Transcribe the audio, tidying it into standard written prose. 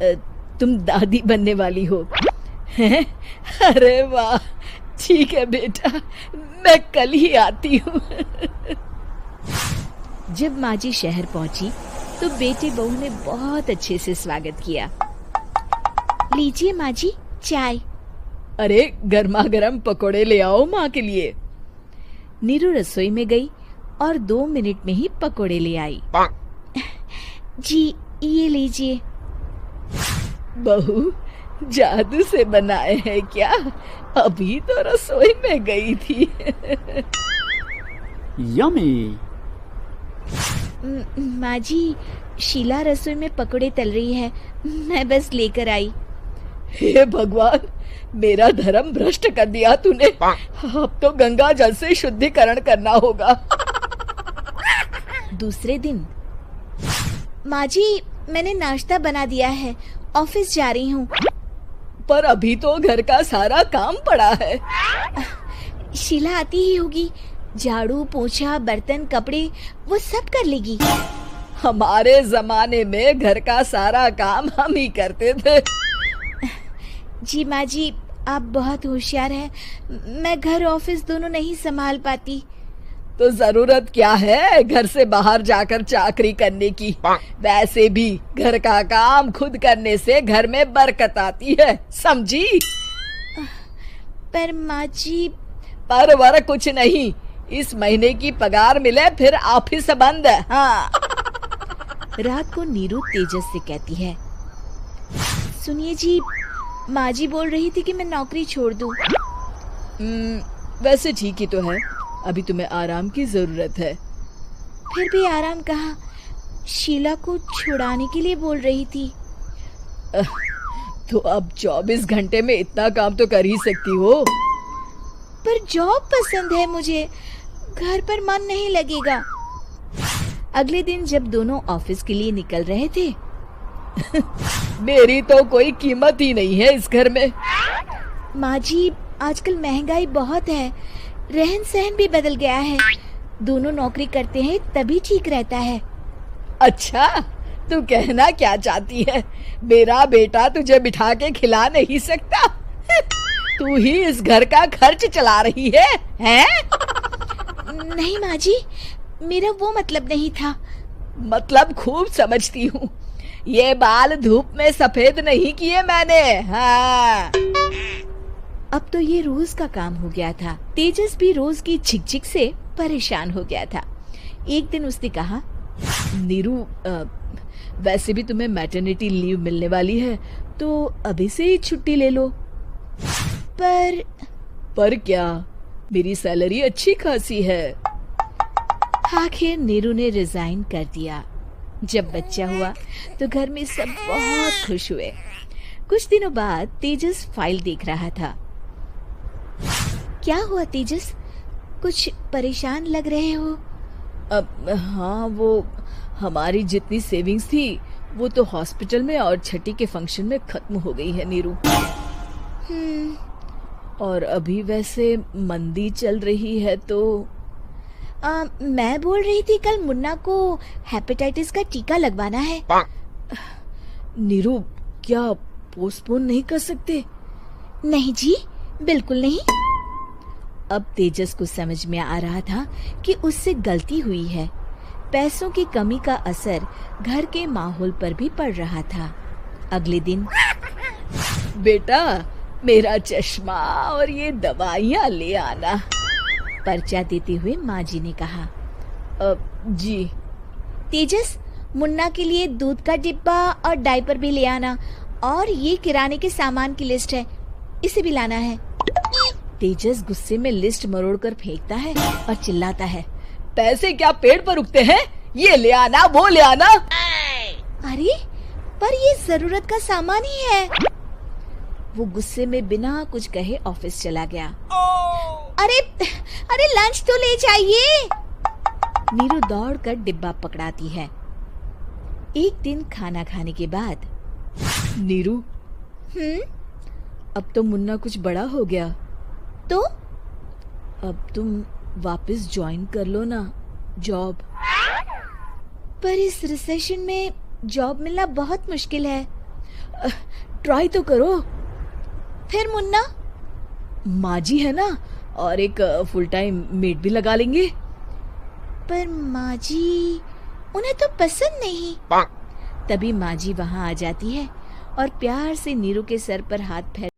तुम दादी बनने वाली हो हैं? अरे वाह, ठीक है बेटा, मैं कल ही आती हूँ। जब माँ जी शहर पहुंची तो बेटे बहू ने बहुत अच्छे से स्वागत किया। लीजिए माँ जी चाय। अरे गर्मा गर्म पकोड़े ले आओ माँ के लिए। नीरू रसोई में गई और 2 मिनट में ही पकोड़े ले आई। जी ये लीजिए। बहू जादू से बनाए हैं क्या? अभी तो रसोई में गई थी। यम्मी। माँ जी शीला रसोई में पकोड़े तल रही है, मैं बस लेकर आई। हे भगवान, मेरा धर्म भ्रष्ट कर दिया तूने। अब तो गंगा जल से शुद्धिकरण करना होगा। दूसरे दिन, माँ जी मैंने नाश्ता बना दिया है, ऑफिस जा रही हूँ। पर अभी तो घर का सारा काम पड़ा है। शीला आती ही होगी, झाड़ू पोछा बर्तन कपड़े वो सब कर लेगी। हमारे जमाने में घर का सारा काम हम ही करते थे। जी माँ जी आप बहुत होशियार हैं, मैं घर ऑफिस दोनों नहीं संभाल पाती। तो जरूरत क्या है घर से बाहर जाकर चाकरी करने की? वैसे भी घर का काम खुद करने से घर में बरकत आती है, समझी? पर माँ जी। पर वर कुछ नहीं, इस महीने की पगार मिले फिर ऑफिस बंद। हाँ। रात को नीरू तेजस से कहती है, सुनिए जी, माँ जी बोल रही थी कि मैं नौकरी छोड़ दूं। वैसे ठीक ही तो है, अभी तुम्हें आराम की जरूरत है। फिर भी आराम कहाँ, शीला को छुड़ाने के लिए बोल रही थी। तो अब 24 घंटे में इतना काम तो कर ही सकती हो। पर जॉब पसंद है मुझे, घर पर मन नहीं लगेगा। अगले दिन जब दोनों ऑफिस के लिए निकल रहे थे, मेरी तो कोई कीमत ही नहीं है इस घर में। माँ जी आजकल महंगाई बहुत है, रहन सहन भी बदल गया है, दोनों नौकरी करते हैं तभी ठीक रहता है। अच्छा, तू कहना क्या चाहती है? मेरा बेटा तुझे बिठा के खिला नहीं सकता? तू ही इस घर का खर्च चला रही है, हैं? नहीं माँ जी, मेरा वो मतलब नहीं था। मतलब खूब समझती हूँ, ये बाल धूप में सफेद नहीं किए मैंने। हाँ। अब तो ये रोज का काम हो गया था। तेजस भी रोज की झिकझिक से परेशान हो गया था। एक दिन उसने कहा, नीरू वैसे भी तुम्हें मैटरनिटी लीव मिलने वाली है, तो अभी से ही छुट्टी ले लो। पर क्या, मेरी सैलरी अच्छी खासी है। आखिर नीरू ने रिजाइन कर दिया। जब बच्चा हुआ तो घर में सब बहुत खुश हुए। कुछ दिनों बाद तेजस फाइल देख रहा था। क्या हुआ तेजस, कुछ परेशान लग रहे हो? हाँ, वो हमारी जितनी सेविंग्स थी वो तो हॉस्पिटल में और छठी के फंक्शन में खत्म हो गई है नीरू। और अभी वैसे मंदी चल रही है तो मैं बोल रही थी कल मुन्ना को हेपेटाइटिस का टीका लगवाना है। नीरू क्या पोस्टपोन नहीं कर सकते? नहीं जी, बिल्कुल नहीं। अब तेजस को समझ में आ रहा था कि उससे गलती हुई है। पैसों की कमी का असर घर के माहौल पर भी पड़ रहा था। अगले दिन, बेटा मेरा चश्मा और ये दवाइयाँ ले आना, पर्चा देते हुए माँ जी ने कहा। जी। तेजस, मुन्ना के लिए दूध का डिब्बा और डायपर भी ले आना, और ये किराने के सामान की लिस्ट है, इसे भी लाना है। तेजस गुस्से में लिस्ट मरोड़कर फेंकता है और चिल्लाता है, पैसे क्या पेड़ पर उगते हैं? ये ले आना, वो ले आना। अरे पर ये जरूरत का सामान ही है। वो गुस्से में बिना कुछ कहे ऑफिस चला गया। अरे लंच तो ले जाइए। नीरू दौड़कर डिब्बा पकड़ाती है। एक दिन खाना खाने के बाद, नीरू, अब तो मुन्ना कुछ बड़ा हो गया, तो अब तुम वापस ज्वाइन कर लो ना जॉब। पर इस रिसेशन में जॉब मिलना बहुत मुश्किल है। ट्राई तो करो। फिर मुन्ना? माँ जी है ना, और एक फुल टाइम मेड भी लगा लेंगे। पर माँ जी, उन्हें तो पसंद नहीं। तभी माँ जी वहाँ आ जाती है और प्यार से नीरू के सर पर हाथ फेर